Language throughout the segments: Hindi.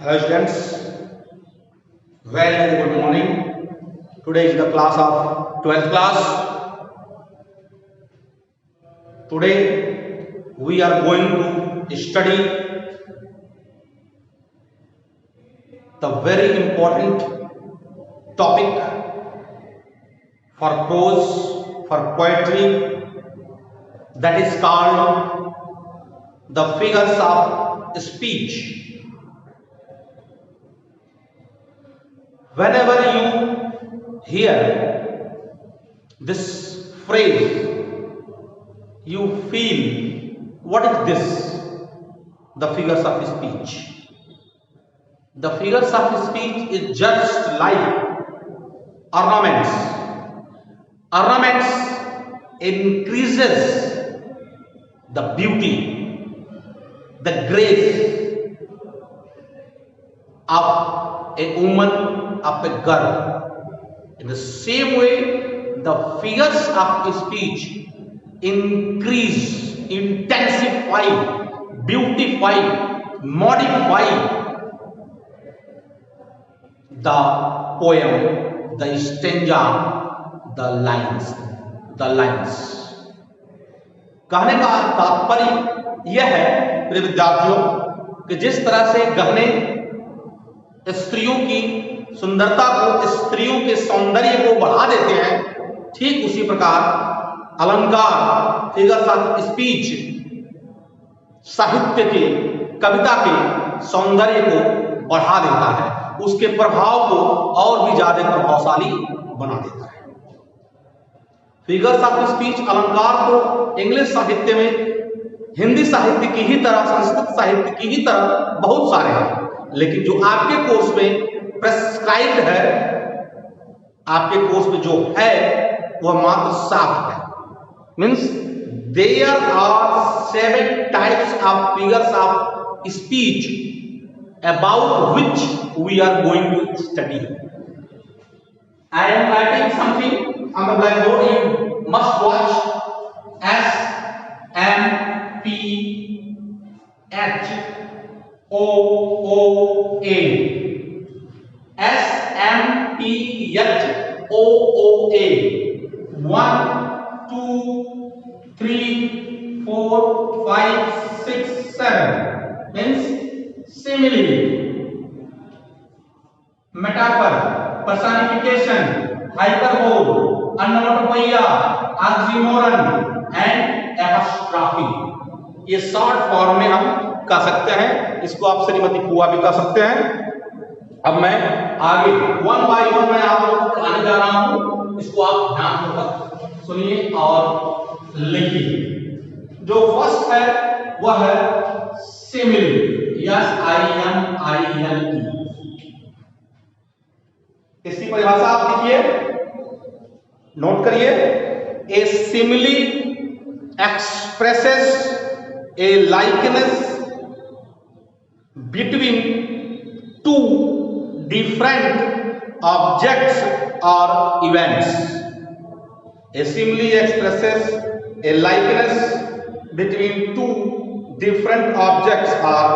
Hello students, very good morning. Today is the class of 12th class. Today we are going to study the very important topic for prose, for poetry, that is called the figures of speech. Whenever you hear this phrase, you feel, what is this? The figures of speech. The figures of speech is just like ornaments. Ornaments increases the beauty, the grace of a woman, of a girl. In the same way, the figures of speech increase, intensify, beautify, modify the poem, the stanza, the lines. कहने का तात्पर्य यह है प्रिय विद्यार्थियों कि जिस तरह से गहने स्त्रियों की सुंदरता को, स्त्रियों के सौंदर्य को बढ़ा देते हैं, ठीक उसी प्रकार अलंकार, फिगर्स ऑफ स्पीच साहित्य के, कविता के सौंदर्य को बढ़ा देता है, उसके प्रभाव को और भी ज्यादा प्रभावशाली बना देता है। फिगर्स ऑफ स्पीच अलंकार तो इंग्लिश साहित्य में, हिंदी साहित्य की ही तरह, संस्कृत साहित्य की ही तरह बहुत सारे हैं, लेकिन जो आपके कोर्स में प्रेस्क्राइब्ड है, आपके कोर्स में जो है वह मात्र 7 है। Means there are 7 types of figures of speech about which we are going to study. I am writing something on the blackboard. You must watch. S M P H O O A. S M P H O O A. 1 2 3 4 5 6 7 means simile, metaphor, personification, hyperbole, onomatopoeia, oxymoron and apostrophe। ये शॉर्ट फॉर्म में हम कह सकते हैं, इसको आप श्रीमती फुआ भी कह सकते हैं। अब मैं आगे 1 बाय 1 मैं आप लोगों को पढ़ाने जा रहा हूं, इसको आप ध्यानपूर्वक सुनिए और लिखिए। जो फर्स्ट है वह है सिमिली, SIMILE। इसकी परिभाषा आप लिखिए, नोट करिए। ए simile expresses A likeness between 2 different objects or events। A simile expresses a likeness between 2 different objects or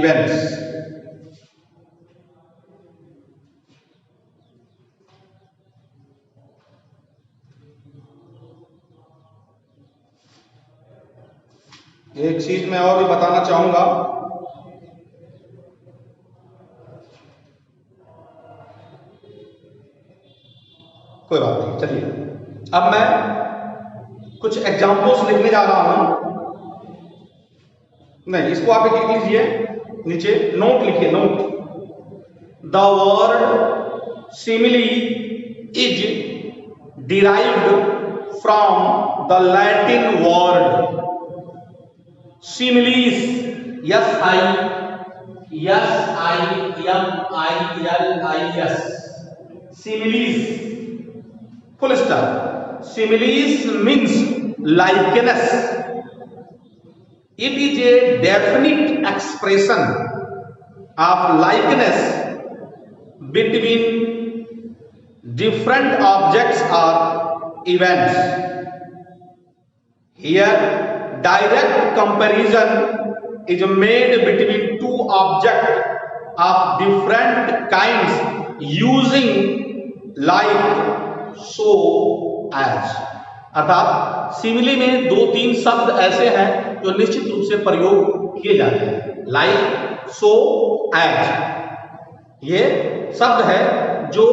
events। एक चीज मैं और भी बताना चाहूंगा, कोई बात नहीं, चलिए अब मैं कुछ एग्जाम्पल्स लिखने जा रहा हूं। नहीं, इसको आप लिख लीजिए, नीचे नोट लिखिए, note. The word simile is derived from the Latin word similis, SIMILIS, similis, full stop। Similes means likeness. It is a definite expression of likeness between different objects or events. Here, direct comparison is made between two objects of different kinds using like so as. अर्थात सिमिली में 2-3 शब्द ऐसे हैं जो निश्चित रूप से प्रयोग किए जाते हैं। लाइक, सो, एज ये शब्द है जो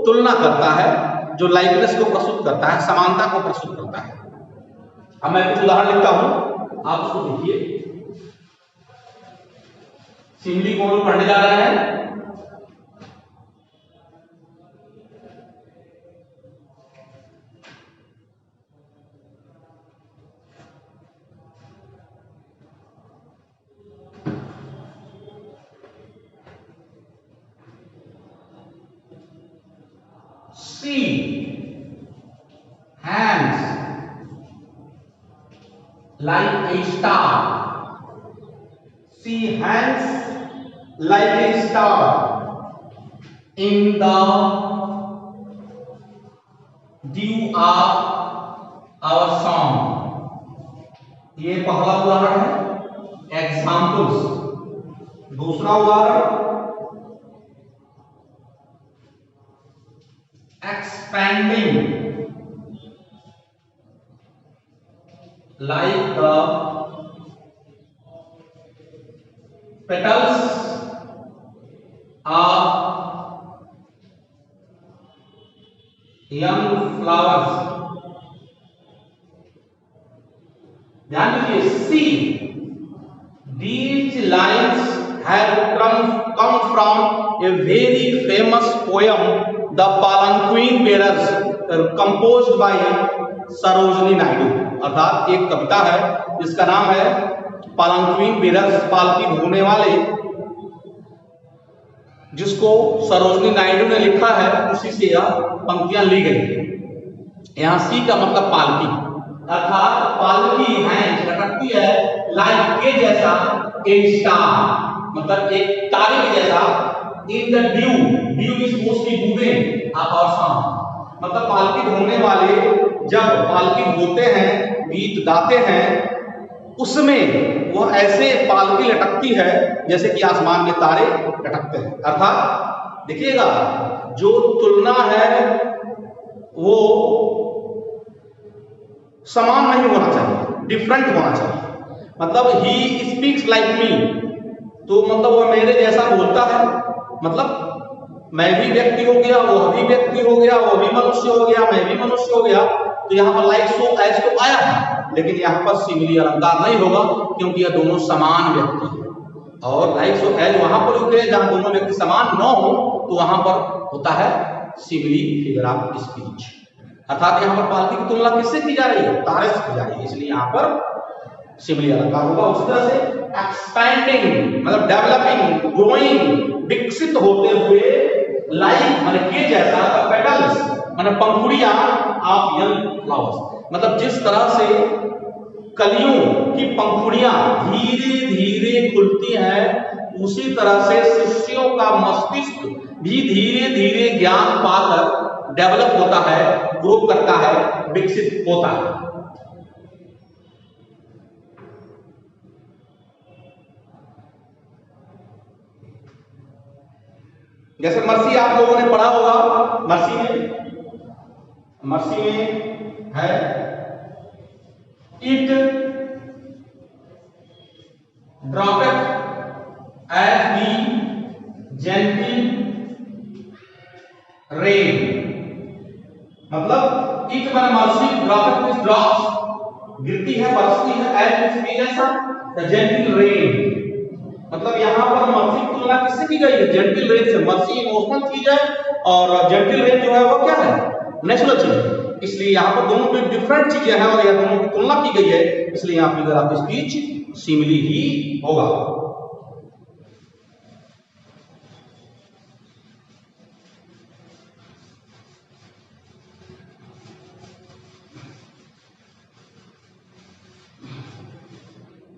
तुलना करता है, जो लाइकनेस को प्रस्तुत करता है, समानता को प्रस्तुत करता है। अब मैं कुछ उदाहरण लिखता हूं, आप उसको देखिए। सिमिली को हम पढ़ने जा रहे हैं। See hands like a star. See hands like a star in the dew of our song. ये पहला उदाहरण है, एग्जाम्पल्स। दूसरा उदाहरण, expanding like the petals of young flowers। ध्यान दीजिए, see these lines have come from a very famous poem, The Palanquin Bearers, composed by Sarojini Naidu. अर्थात एक कविता है जिसका नाम है पालंक्विन बेरर्स, पालकी ढोने वाले, जिसको सरोजनी नायडू ने लिखा है। उसी से यह पंक्तियां ली गई। यहां सी का मतलब पालकी, अर्थात पालकी है लटकती है, लाइक के जैसा, ए स्टार मतलब एक तारे के जैसा, in the due, due is mostly बूंदें और शाम, मतलब पालकी ढोने वाले जब पालकी ढोते हैं, गीत गाते हैं, उसमें वह ऐसे पालकी लटकती है जैसे कि आसमान में तारे लटकते हैं। अर्थात देखिएगा, जो तुलना है वो समान नहीं होना चाहिए, डिफरेंट होना चाहिए। मतलब ही स्पीक्स लाइक मी, तो मतलब वह मेरे जैसा बोलता है, मतलब मैं भी व्यक्ति हो गया, वह भी व्यक्ति हो गया, वह भी मनुष्य हो गया, मैं भी मनुष्य हो गया। तो यहाँ पर लाइक सो एज तो आया है, लेकिन यहाँ पर सिमिली अलंकार नहीं होगा, क्योंकि यह दोनों समान व्यक्ति हैं। और लाइक सो एज वहां पर होते हैं जहां दोनों व्यक्ति समान न हो, तो वहां पर होता है सिमिली फिगर ऑफ स्पीच। अर्थात यहाँ पर पालकी की तुलना किससे की जा रही है? तारे से की जा रही है, इसलिए यहाँ पर सिमिली अलंकार होगा। उसी तरह से एक्सपैंडिंग मतलब डेवलपिंग, ग्रोइंग, विकसित होते हुए, लाइक माने के जैसा, पेटल्स माने पंखुड़ियां ऑफ यंग फ्लावर्स, मतलब जिस तरह से कलियों की पंखुड़ियां धीरे धीरे खुलती हैं, उसी तरह से शिष्यों का मस्तिष्क भी धीरे धीरे ज्ञान पाकर डेवलप होता है, ग्रो करता है, विकसित होता है। जैसे मर्सी आप लोगों ने पढ़ा होगा, मर्सी में है it droppeth as the gentle rain, मतलब इट माने मर्सी, ड्रॉपेड मींस ड्रॉप्स, गिरती है, बरसती है, एज मींस जैसा, द जेंटल रेन, मतलब यहाँ पर मर्सी की तुलना किससे की गई है? जेंटल रेन से। मर्सी इमोशनल चीज है और जेंटल रेन जो है वो क्या है? नेचुरल चीज है। इसलिए यहाँ पर दोनों में डिफरेंट चीजें हैं और यह दोनों की तुलना की गई है, इसलिए यहाँ फिगर ऑफ स्पीच सिमिली ही होगा।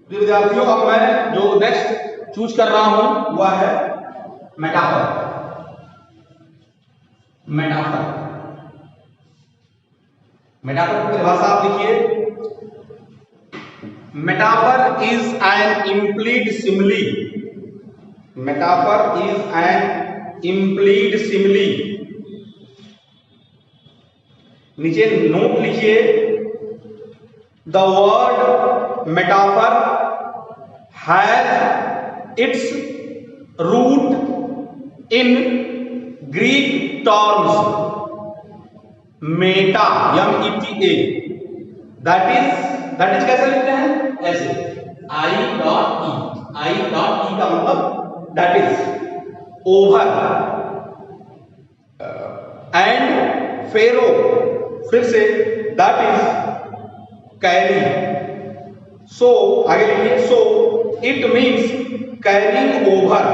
विद्यार्थियों, अब मैं जो नेक्स्ट चूज कर रहा हूं वह है मेटाफर। मेटाफर की परिभाषा आप लिखिए। Metaphor is an implied simile metaphor is an implied simile. नीचे नोट लिखिए, the word metaphor has its root in Greek terms meta, META, that is कैसे लिखते हैं, ऐसे I.E का मतलब that is over, and phero फिर से दैट इज कैरी। सो आगे लिखिए, so it means carrying over.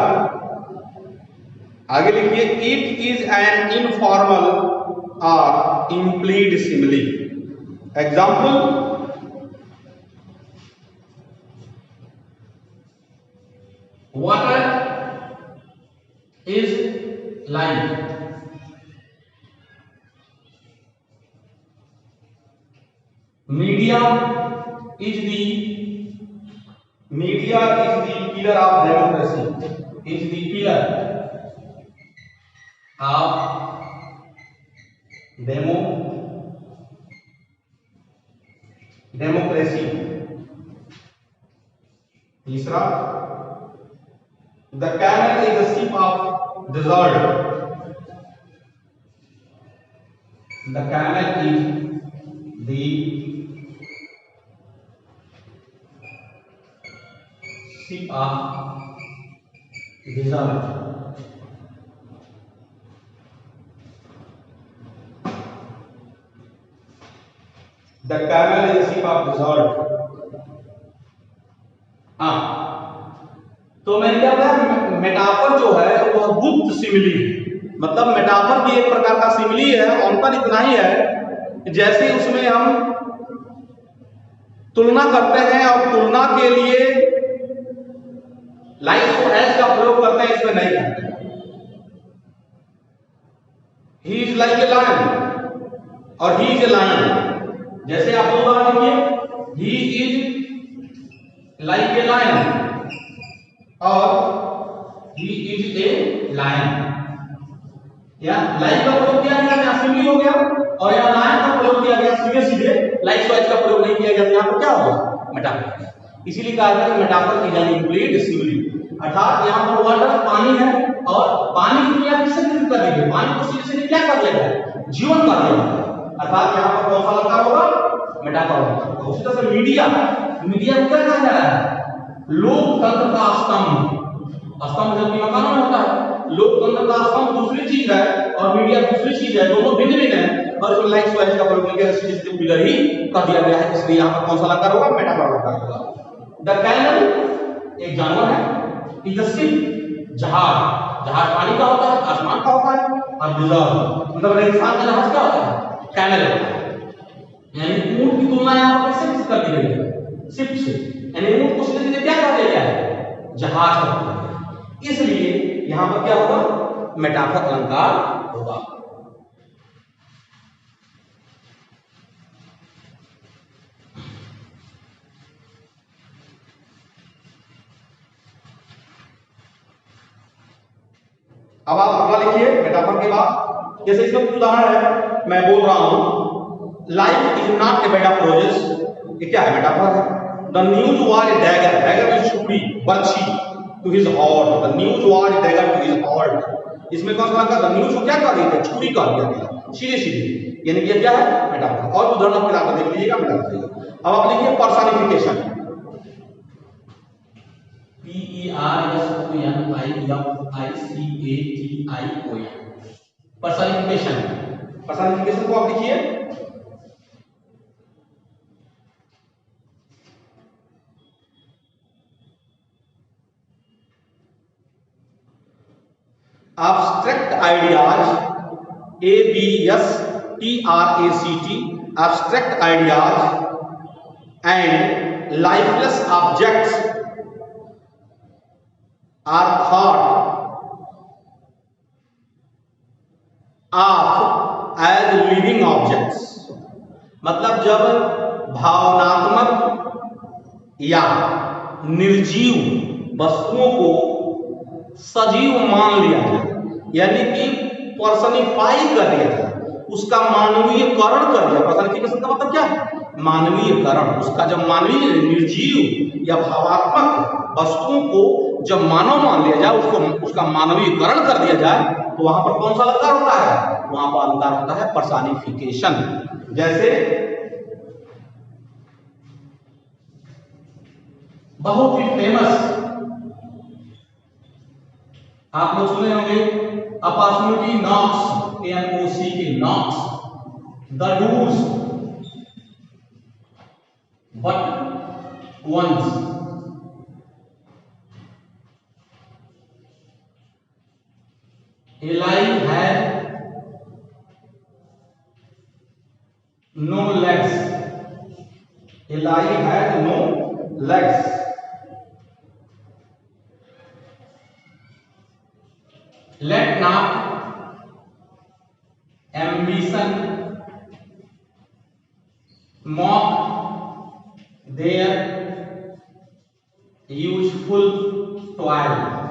आगे लिखिए, इट इज एन इनफॉर्मल और implied simile. Example, water is life, media is the pillar of democracy, is the pillar of democracy. तीसरा, the camel is the ship of desert, the camel is the ship of desert. The camel is the sheep of desert। हाँ, तो मैंने क्या बताया, मेटाफर जो है वो गुप्त सिमिली, मतलब मेटाफर भी एक प्रकार का सिमिली है। अंतर इतना ही है जैसे उसमें हम तुलना करते हैं और तुलना के लिए लाइक और एज का प्रयोग करते हैं, इसमें नहीं करते। He is like a lion और ही इज ए लायन, जैसे आप उदाहरण देखिए, he is like a lion और ही इज ए लायन। या लाइक का प्रयोग किया गया, यहाँ सिमिली हो गया, और यहाँ लायन का प्रयोग किया गया, सीधे सीधे लाइक वाइज का प्रयोग नहीं किया गया, तो यहाँ पर क्या हो गया, मेटाफर। इसीलिए कहा गया मेटाफर की यानी इम्प्लीड सिमिली, अर्थात यहाँ पर वाटर पानी है और पानी की क्रिया किससे निरूपित कर दी गई, पानी को सीधे सीधे क्या कर दिया गया, जीवन कर दिया गया, अर्थात यहाँ पर कौन सा अलंकार होगा, मेटाफर होगा। उसी तरह से मीडिया को क्या कहा जा रहा है, लोकतंत्र का स्तंभ। स्तंभ जबकि मकान में होता है, लोकतंत्र का स्तंभ दूसरी चीज है और मीडिया दूसरी चीज है, दोनों भिन्न भिन्न है, और इसमें लाइक वाइज का प्रयोग करके सीधे पिलर ही कर दिया गया है, इसलिए यहाँ पर कौन सा अलंकार होगा, मेटाफर अलंकार होगा। द कैमल एक जानवर है, इज द शिप जहाज, जहाज पानी का होता है, आसमान का होता है, और डिजर्ट मतलब रेगिस्तान का जहाज क्या होता है, कैमल होता है। यानी ऊंट की तुलना यहाँ पर किससे कर दी गई है, शिप से, यानी ऊंट को सीधे क्या कर दिया गया है, जहाज कर दिया गया, इसलिए यहाँ पर क्या होगा, मेटाफर अलंकार होगा। अब आप अगला लिखिए मेटाफर के बाद, जैसे इसमें कुछ उदाहरण है, मैं बोल रहा हूं life is not a bed of roses, ये क्या है, मेटाफर है। The news was a dagger, dagger is छुरी, बर्छी, to his horn, the news was a dagger to his horn. इसमें कौन सा लगा, द न्यूज को क्या कर दिया, छुरी कर दिया गया, सीधे सीधे, यानी कि क्या है, मेटाफर। और उदाहरण आप किताब में देख लीजिएगा, मेटाफर। अब आप लिखिए पर्सनिफिकेशन, PERSONIFICATION, पर्सनिफिकेशन। पर्सनिफिकेशन को आप लिखिए, abstract ideas, ABSTRACT, abstract ideas and lifeless objects are thought of as living objects। मतलब जब भावनात्मक या निर्जीव वस्तुओं को सजीव मान लिया जाए, यानी कि पर्सनिफाई कर दिया जाए, उसका मानवीयकरण कर दिया। पर्सनिफिकेशन का मतलब क्या है? मानवीयकरण। उसका जब मानवीय निर्जीव या भावात्मक वस्तुओं को जब मानव मान लिया जाए, उसको उसका मानवीयकरण कर दिया जाए, तो वहां पर कौन सा अलंकार होता है? वहां पर अलंकार होता है पर्सनिफिकेशन। जैसे बहुत ही फेमस आप लोग सुने होंगे, अपॉर्चुनिटी नॉक्स, ANOC के knocks, the does but once. Eli had no legs. Eli had no legs. Let not ambition mock their useful toil.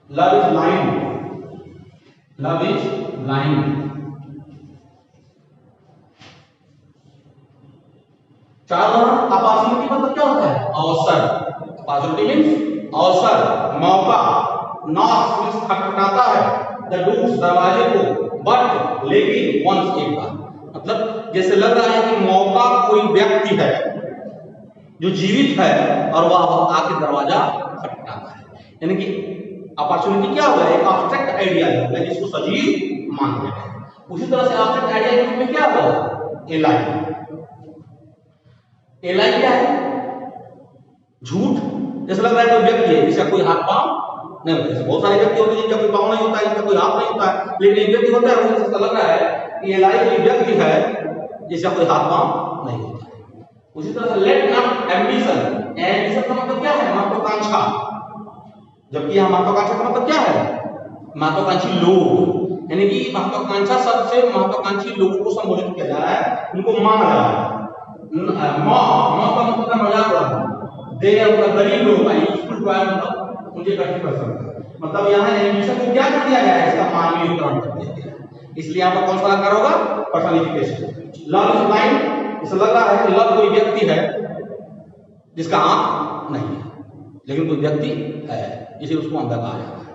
Love is blind. Love is blind. चार उदाहरण। अपॉर्चुनिटी मतलब क्या होता है? अवसर। अपॉर्चुनिटी मीन्स अवसर, मौका। नॉक्स मीन्स खटखटाता है, द डूज दरवाजे को, बट लेकिन, वंस एक बार। मतलब जैसे लग रहा है कि मौका कोई व्यक्ति है जो जीवित है और वह आके दरवाजा खटखटाता है, यानी कि अपॉर्चुनिटी क्या होगा? एक एब्स्ट्रैक्ट आइडिया है जिसको सजीव मान लिया है। उसी तरह से एब्स्ट्रैक्ट आइडिया के में क्या होगा? एलाई। एलाई क्या है? झूठ। जैसे लग रहा है कोई व्यक्ति है जिसका कोई हाथ पांव नहीं होता है। बहुत सारे व्यक्ति होते हैं जिनका कोई पांव नहीं होता है, जिनका कोई हाथ नहीं होता है, लेकिन एक व्यक्ति होता है उसका लग रहा है कि एलाई कोई व्यक्ति है जिसका कोई हाथ पांव नहीं होता है। उसी तरह से लेट नॉट एम्बिशन। एम्बिशन का मतलब क्या है? महत्वाकांक्षा। जबकि यहाँ महत्वाकांक्षा का मतलब क्या है? महत्वाकांक्षी लोग, यानी कि महत्वाकांक्षा शब्द से महत्वाकांक्षी लोगों को संबोधित किया जा रहा है, उनको माना जा रहा है। का मतलब मजाक उड़ाना। दे गरीब लोग का यूजफुल टॉय मतलब मुझे कठिन पसंद। मतलब यहाँ एम्बिशन को क्या कर दिया गया है? इसका मानवीयकरण कर दिया गया है। इसलिए यहाँ पर कौन सा अलंकार होगा? पर्सनिफिकेशन। Love is blind. इससे लग रहा है कि लव कोई व्यक्ति है जिसका आंख नहीं है, लेकिन कोई व्यक्ति है, इसे उसको अंधा कहा जाता है।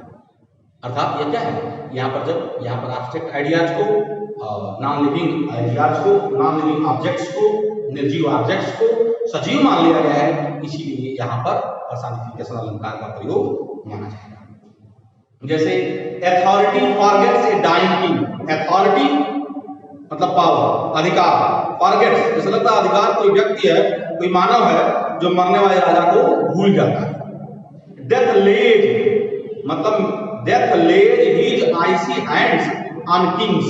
अर्थात ये क्या है? यहाँ पर जब यहाँ पर एब्स्ट्रैक्ट आइडियाज को, नॉन लिविंग आइडियाज को, नॉन लिविंग ऑब्जेक्ट्स को, निर्जीव ऑब्जेक्ट्स को सजीव मान लिया गया है, इसीलिए यहाँ पर पर्सनिफिकेशन अलंकार का प्रयोग माना जाएगा। जैसे authority forgets a dying king. Authority मतलब पावर, अधिकार। फॉरगेट्स जैसे लगता है अधिकार कोई व्यक्ति है, कोई मानव है जो मरने वाले राजा को भूल जाता है। डेथ लेड मतलब death led his icy hands on kings,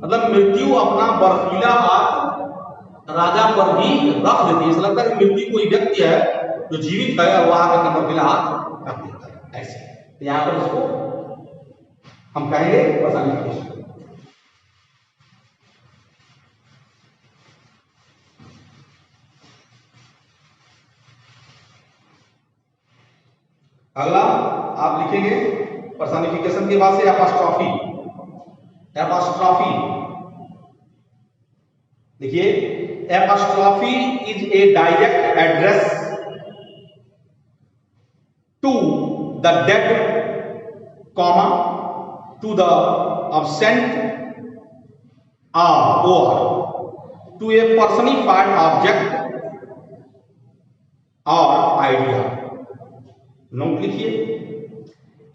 मतलब मृत्यु अपना बर्फीला हाथ राजा पर भी रख देती है। ऐसा लगता है कि मृत्यु कोई व्यक्ति है जो जीवित है और वह आकर अपना बर्फीला हाथ रख देता है। ऐसे तो यहाँ पर इसको हम कहेंगे पर्सनिफिकेशन। अगला आप लिखेंगे पर्सनिफिकेशन के बाद से एपॉस्ट्रॉफी। एपॉस्ट्रॉफी देखिए, apostrophe is a direct address to the dead comma to the absent or to a personified object और आइडिया। नोट लिखिए,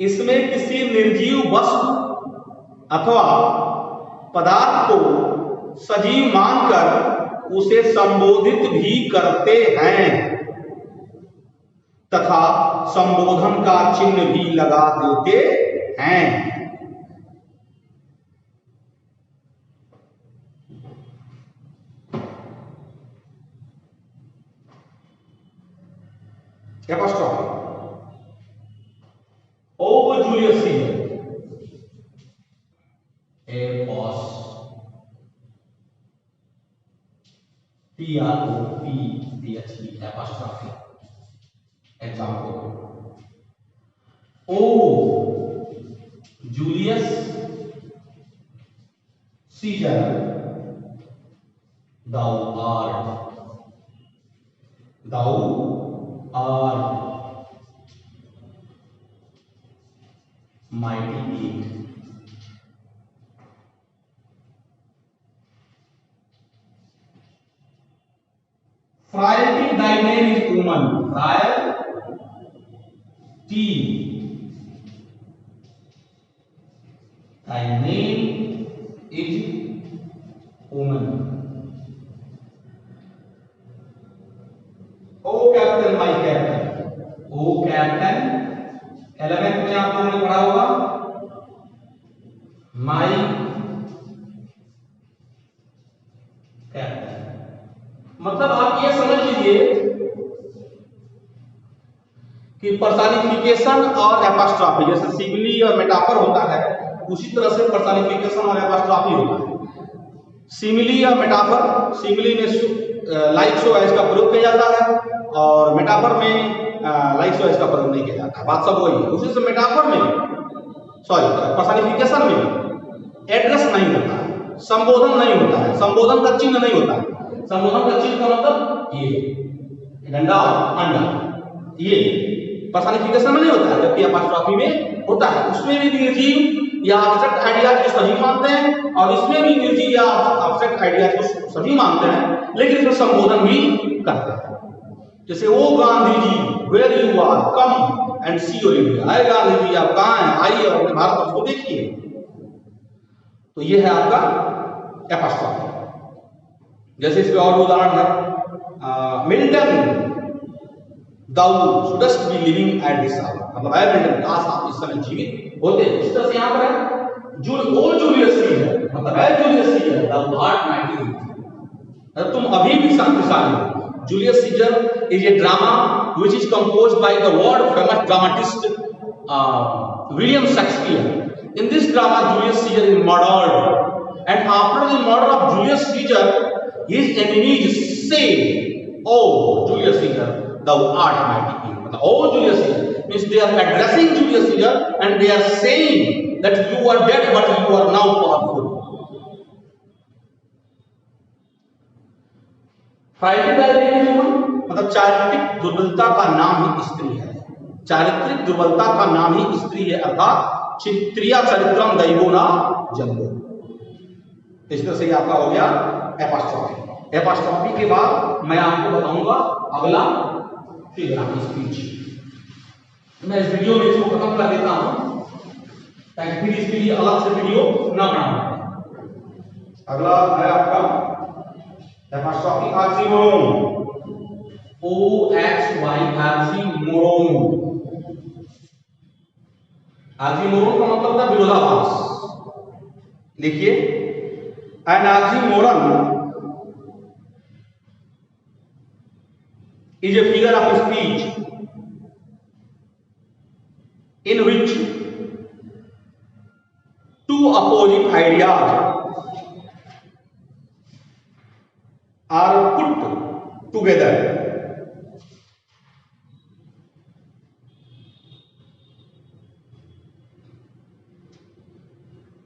इसमें किसी निर्जीव वस्तु अथवा पदार्थ को सजीव मानकर उसे संबोधित भी करते हैं तथा संबोधन का चिन्ह भी लगा देते हैं। Apostrophe PHE apostrophe. Example: O Julius Caesar, thou art mighty eight. Frailty, thy name is woman. Frailty, thy name is woman. O captain, my captain. O captain, 11th में आप लोगों ने पढ़ा होगा my captain। मतलब आप ये समझ लीजिए कि पर्सनिफिकेशन और एपॉस्ट्रॉफी, जैसे सिमिली और मेटाफर होता है, उसी तरह से पर्सनिफिकेशन और एपॉस्ट्रॉफी होता है। सिमिली और मेटाफर, सिमिली में लाइक सो एज का प्रयोग किया जाता है और मेटाफर में लाइक सो एज का प्रयोग नहीं किया जाता है। बात सब वही है। उसी से मेटाफर में, सॉरी, पर्सनिफिकेशन में एड्रेस नहीं होता है, संबोधन नहीं होता है, संबोधन का चिन्ह नहीं होता है। संबोधन का चिन्ह का मतलब ये डंडा और अंडा, ये पर्सनिफिकेशन में नहीं होता है, जबकि एपॉस्ट्रॉफी में होता है। उसमें भी निर्जीव या एब्स्ट्रैक्ट आइडियाज को सभी मानते हैं और इसमें भी निर्जीव या एब्स्ट्रैक्ट आइडियाज को सभी मानते हैं, लेकिन इसमें संबोधन भी करते हैं। जैसे O Gandhi ji, where you are, come and see your India. आए गांधी जी, आप कहां हैं, आइए और अपने भारत को देखिए। तो ये है आपका एपॉस्ट्रॉफी। जैसे इसमें और उदाहरण है, Milton, thou shouldst be living at this hour, मतलब आए मिल्टन, काश आप इस समय जीवित होते। इस तरह से यहाँ पर है ओ जूलियस सीजर, मतलब है Julius Caesar, thou art mighty, तुम अभी भी शक्तिशाली हो। Julius Caesar is a drama which is composed by the world famous dramatist William Shakespeare. In this drama, Julius Caesar is murdered, and after the murder of Julius Caesar, his enemies say, "Oh, Julius Caesar, thou art mighty king." Oh, Julius Caesar means they are addressing Julius Caesar and they are saying that you are dead, but you are now powerful. मतलब चारित्रिक दुर्बलता का नाम ही स्त्री है। चारित्रिक दुर्बलता का नाम ही स्त्री है, अर्थात चित्रिया चरित्रम दैवो न जन्मो। इस तरह से आपका हो गया एपॉस्ट्रॉफी। एपॉस्ट्रॉफी के बाद मैं आपको बताऊंगा अगला फिगर ऑफ स्पीच। मैं इस वीडियो में इसको खत्म कर देता हूं ताकि फिर इसके लिए अलग से वीडियो ना बनाऊं। अगला है आपका apostrophe oxymoron, OXY, oxymoron. Oxymoron का मतलब था विरोधाभास। लिखिए, an oxymoron is a figure of speech in which two opposite ideas are put together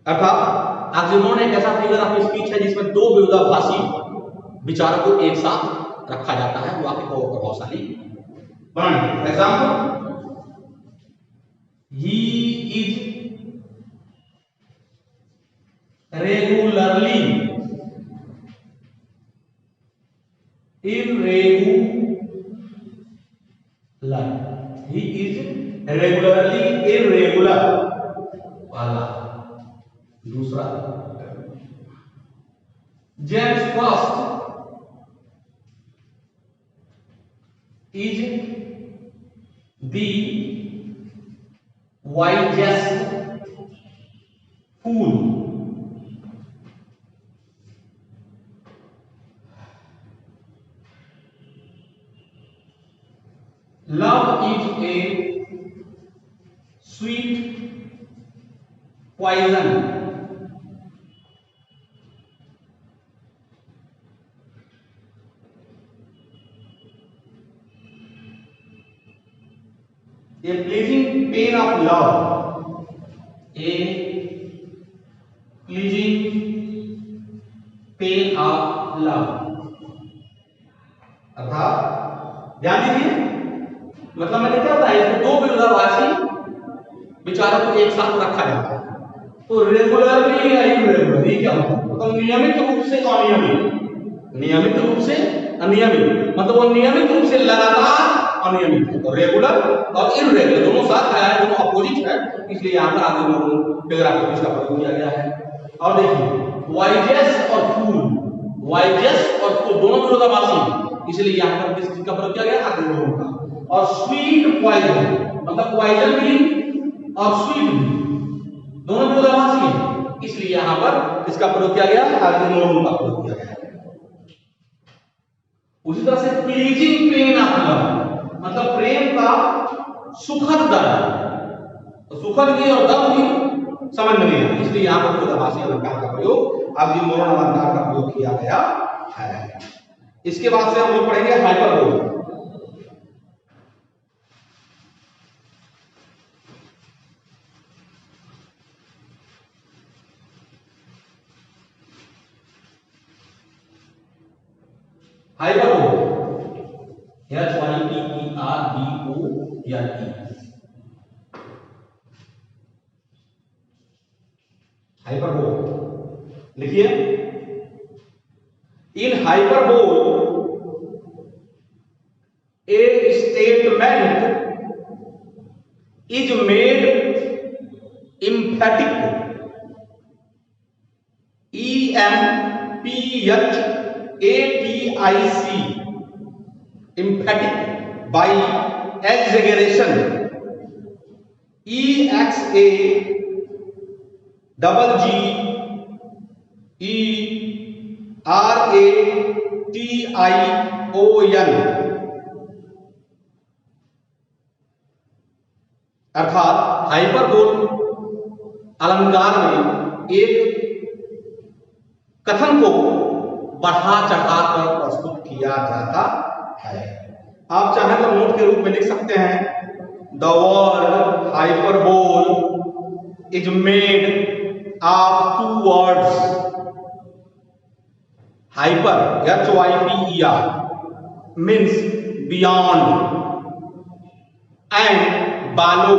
अर्थात ऑक्सीमोरोन एक ऐसा फिगर ऑफ स्पीच है जिसमें दो विरोधाभासी विचारों को एक साथ रखा जाता है वाक्य को प्रभावशाली बनाने। Example, he is regularly irregular, he is regularly irregular वाला। दूसरा, James first is the wisest fool. Love is a sweet poison. A pleasing pain of love, A pleasing pain of love. अर्थात ध्यान दीजिए, मतलब मैंने क्या बताया, दो विरोधाभासी विचारों को एक साथ रखा जाता है। तो रेगुलरली या इरेगुलरली क्या होता है, मतलब नियमित रूप से अनियमित, नियमित रूप से अनियमित, मतलब वो नियमित रूप से लगातार अनियमित है। तो रेगुलर और इरेगुलर दोनों साथ आया है, दोनों अपोजिट है, इसलिए यहाँ पर आगे पैराग्राफ का प्रयोग किया गया है। और देखिए वाइजेस और फूल, वाइजेस और फूल दोनों विरोधाभासी, इसलिए यहाँ पर किस चीज का प्रयोग किया गया, आगे का। और स्वीट पॉइजन, मतलब पॉइजन भी और स्वीट भी दोनों विरोधाभासी हैं, इसलिए यहां पर इसका प्रयोग किया गया, आर्गुमेंट का प्रयोग किया गया है। उसी तरह से प्लीजिंग पेन ऑफ लव, मतलब प्रेम का सुखद दर्द, तो सुखद भी और दर्द भी समझ में नहीं, इसलिए यहां पर विरोधाभासी अलंकार का प्रयोग, आर्गुमेंट अलंकार का प्रयोग किया गया है। इसके बाद से हम लोग पढ़ेंगे हाइपरबोल। हाइपरबोल HYPERBOLE, हाइपरबोल लिखिए। In hyperbole a statement is made emphatic, EMPHATIC, emphatic by exaggeration, EXAGGERATION, अर्थात हाइपरबोल अलंकार में एक कथन को बढ़ा चढ़ाकर प्रस्तुत किया जाता है। आप चाहें तो नोट के रूप में लिख सकते हैं, the word hyperbole is made of two words, hyper HYPER means beyond, and ballo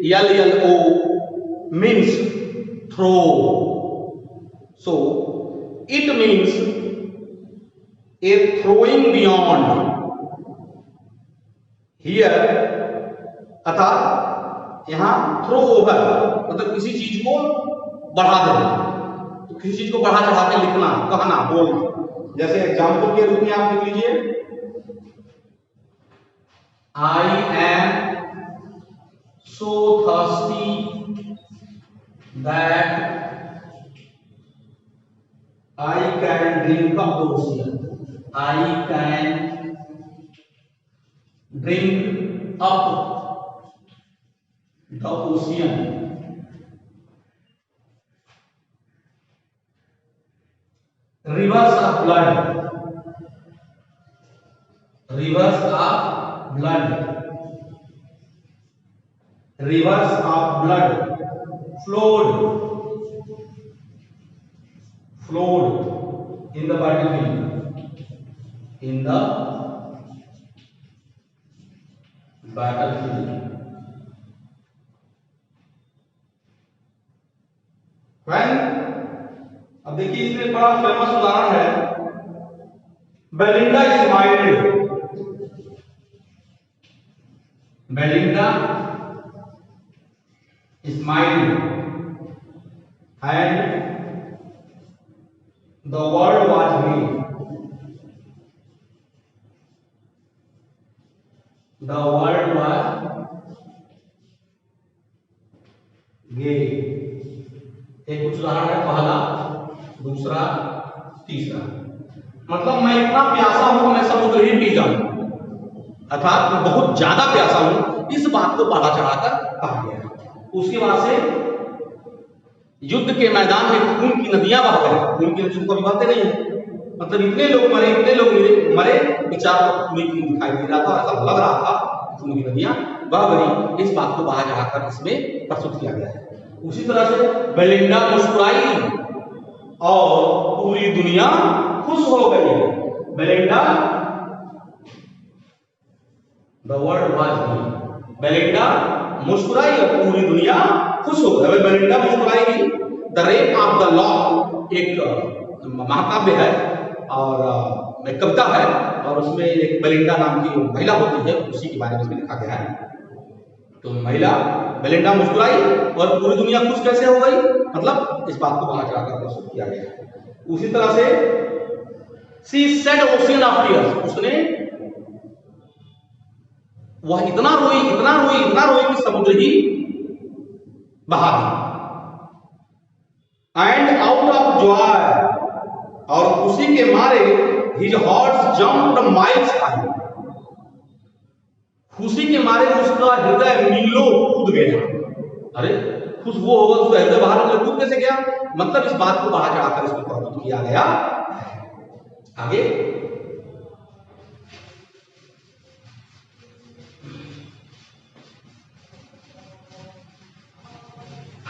BALLO means throw. So it means a throwing beyond. Here अर्थात यहां थ्रो ओवर मतलब किसी चीज को बढ़ा देना, तो किसी चीज को बढ़ा चढ़ा के लिखना, कहना, बोलना। जैसे एग्जाम्पल के रूप में आप लिख लीजिए, I am so thirsty that I can drink up the ocean. I can drink up the ocean. Rivers of blood. Rivers of blood. Rivers of blood flowed in the battlefield, in the battlefield. When, अब देखिए इसमें बड़ा फेमस उदाहरण है, Belinda smiled, Belinda smiled and the world was gay. The world was gay. एक कुछ उदाहरण है, पहला, दूसरा, तीसरा। मतलब मैं इतना प्यासा हूं मैं समुद्र ही पी जाऊं, अर्थात मैं बहुत ज्यादा प्यासा हूं, इस बात को बढ़ा चढ़ाकर कहा गया। उसके बाद से युद्ध के मैदान में खून की नदियां बह गई, खून की नदियों को बहते नहीं है, मतलब इतने लोग मरे, इतने लोग मरे, विचार को खून दिखाई दे रहा था, ऐसा लग रहा था खून की नदियां बह गई, इस बात को बाहर चढ़ाकर इसमें प्रस्तुत किया गया है। उसी तरह से बेलिंडा मुस्कुराई और पूरी दुनिया खुश हो गई। Belinda, the world was happy. Belinda मुस्कुराई और पूरी दुनिया खुश हो गई। बेलिंडा मुस्कुराई, the rape of the lock एक महाकाव्य है और एक कविता है, और उसमें एक बेलिंडा नाम की महिला होती है, उसी के बारे में इसमें लिखा गया है। तो महिला बेलिंडा मुस्कुराई और पूरी दुनिया खुश कैसे हो गई, मतलब इस बात को वहां चढ़ाकर प्रस्तुत किया गया है। उसी तरह से she said ocean of tears, उसने वह इतना रोई इतना रोई इतना रोई कि समुद्र ही बहा दी। एंड आउट ऑफ जॉय, और खुशी के मारे his heart jumped miles high, खुशी के मारे उसका हृदय मीलों कूद गया। अरे खुश वो होगा, उसका हृदय बाहर कूद कैसे गया, मतलब इस बात को बाहर चढ़ाकर इसको प्रस्तुत किया गया। आगे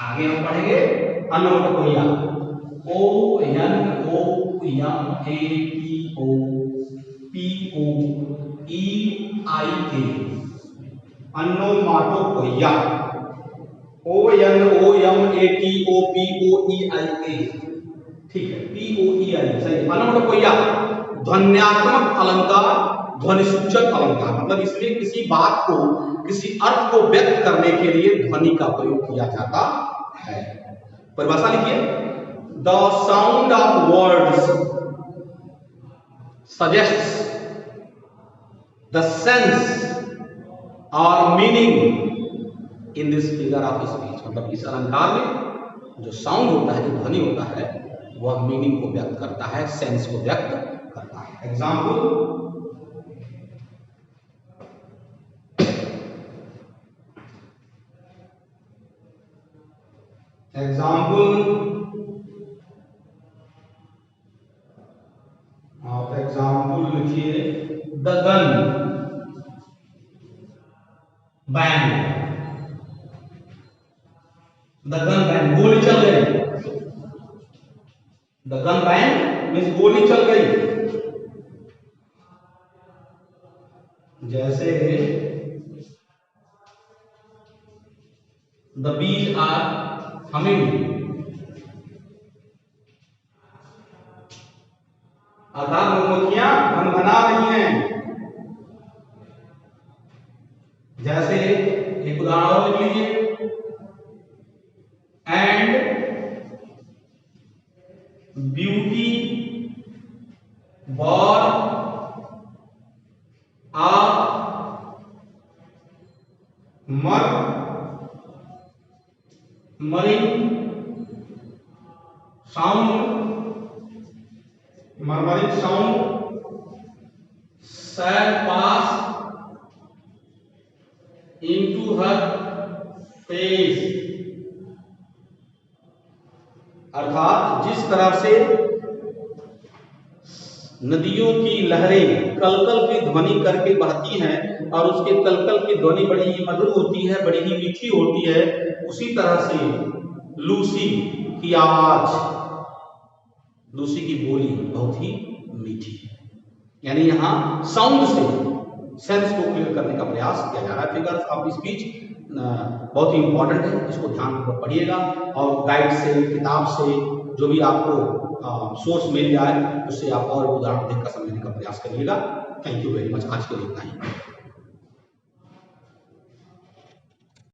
आगे हम पढ़ेंगे onomatopoeia. O N O M A T O P O E I A, onomatopoeia. O N O M A T O P O E I A, ठीक है, पी ओ ई आई, सही। अनोटोपोइया ध्वन्यात्मक अलंकार, ध्वनि सूचक अलंकार, मतलब इसमें किसी बात को, किसी अर्थ को व्यक्त करने के लिए ध्वनि का प्रयोग किया जाता है। परिभाषा लिखिए, the sound of words suggests the sense और meaning in this figure of speech, मतलब इस अलंकार में जो साउंड होता है, जो ध्वनि होता है, वह मीनिंग को व्यक्त करता है, सेंस को व्यक्त करता है। एग्जाम्पल, आप एग्जाम्पल लिखिए, the gun bang, the gun bang, गोली चल गई। द गन बैंग मीन्स गोली चल गई। जैसे द बीज आर हमिंग, अर्थात मधुमक्खियां भनभना रही हैं। जैसे एक उदाहरण लिख लीजिए, and beauty born of murmuring sound sad pass into her face, अर्थात जिस तरह से नदियों की लहरें कलकल की ध्वनि करके बहती हैं और उसके कलकल की ध्वनि बड़ी ही मधुर होती है, बड़ी ही मीठी होती है, उसी तरह से लूसी की आवाज, लूसी की बोली बहुत ही मीठी है। यानी यहाँ साउंड से सेंस को क्लियर करने का प्रयास किया जा रहा है। फिगर्स ऑफ स्पीच बहुत ही इंपॉर्टेंट है, इसको ध्यान पूर्वक पढ़िएगा और गाइड से, किताब से, जो भी आपको सोर्स मिल जाए उससे आप और उदाहरण देखकर समझने का प्रयास करिएगा। Thank you very much. आज के लिए इतना ही।